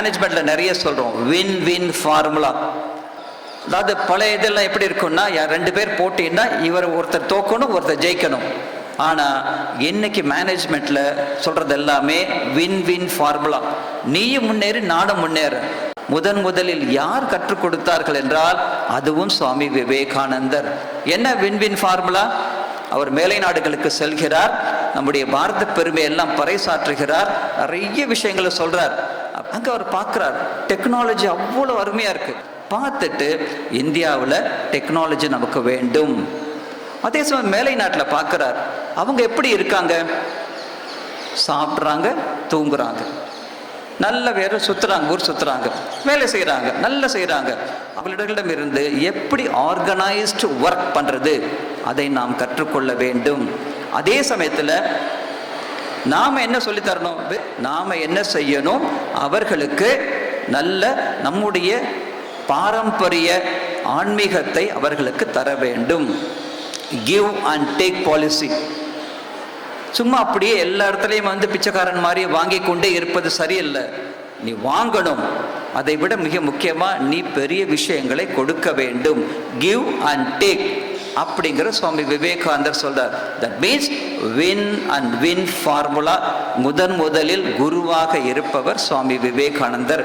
மேனேஜ்மெண்ட்ல நிறைய சொல்றோம், win win formula. அதாவது பழைய இதெல்லாம் எப்படி இருக்கும்னா, ரெண்டு பேர் போட்டின்னா இவர் ஒருத்தர் தோக்கணும், ஒருத்தர் ஜெயிக்கணும். ஆனா இன்னைக்கு மேனேஜ்மெண்ட்ல சொல்றது எல்லாமே வின் வின் ஃபார்முலா. நீயும் முன்னேறு, நானும் முன்னேறு. முதலில் யார் கற்றுக் கொடுத்தார்கள் என்றால் அதுவும் சுவாமி விவேகானந்தர். என்ன வின் வின் ஃபார்முலா? அவர் மேலை நாடுகளுக்கு செல்கிறார், நம்முடைய பாரத பெருமையெல்லாம் பறைசாற்றுகிறார், நிறைய விஷயங்களை சொல்றார். அங்க அவர் பார்க்கிறார், டெக்னாலஜி அவ்வளவு அருமையா இருக்கு. பார்த்துட்டு இந்தியாவில் டெக்னாலஜி நமக்கு வேண்டும். அதே சமயம் மேலை நாட்டில் பார்க்கிறார், அவங்க எப்படி இருக்காங்க? சாப்பிட்றாங்க, தூங்குறாங்க, நல்ல வேற சுத்துறாங்க, ஊர் சுத்துறாங்க, வேலை செய்யறாங்க, நல்லா செய்யறாங்க. அவர்களிடம் இருந்து எப்படி ஆர்கனைஸ்டு ஒர்க் பண்றது அதை நாம் கற்றுக்கொள்ள வேண்டும். அதே சமயத்தில் நாம என்ன சொல்லி தரணும்? நாம என்ன செய்யணும்? அவர்களுக்கு நல்ல நம்முடைய பாரம்பரிய ஆன்மீகத்தை அவர்களுக்கு தர வேண்டும். Give and take policy. சும்மா அப்படியே எல்லா இடத்துலையும் பிச்சைக்காரன் மாதிரி வாங்கி கொண்டே இருப்பது சரியில்லை. நீ வாங்கணும், அதை விட மிக முக்கியமா நீ பெரிய விஷயங்களை கொடுக்க வேண்டும். கிவ் அண்ட் டேக் அப்படிங்கிற சுவாமி விவேகானந்தர் சொல்றார். That means win and win formula. முதலில் குருவாக இருப்பவர் சுவாமி விவேகானந்தர்.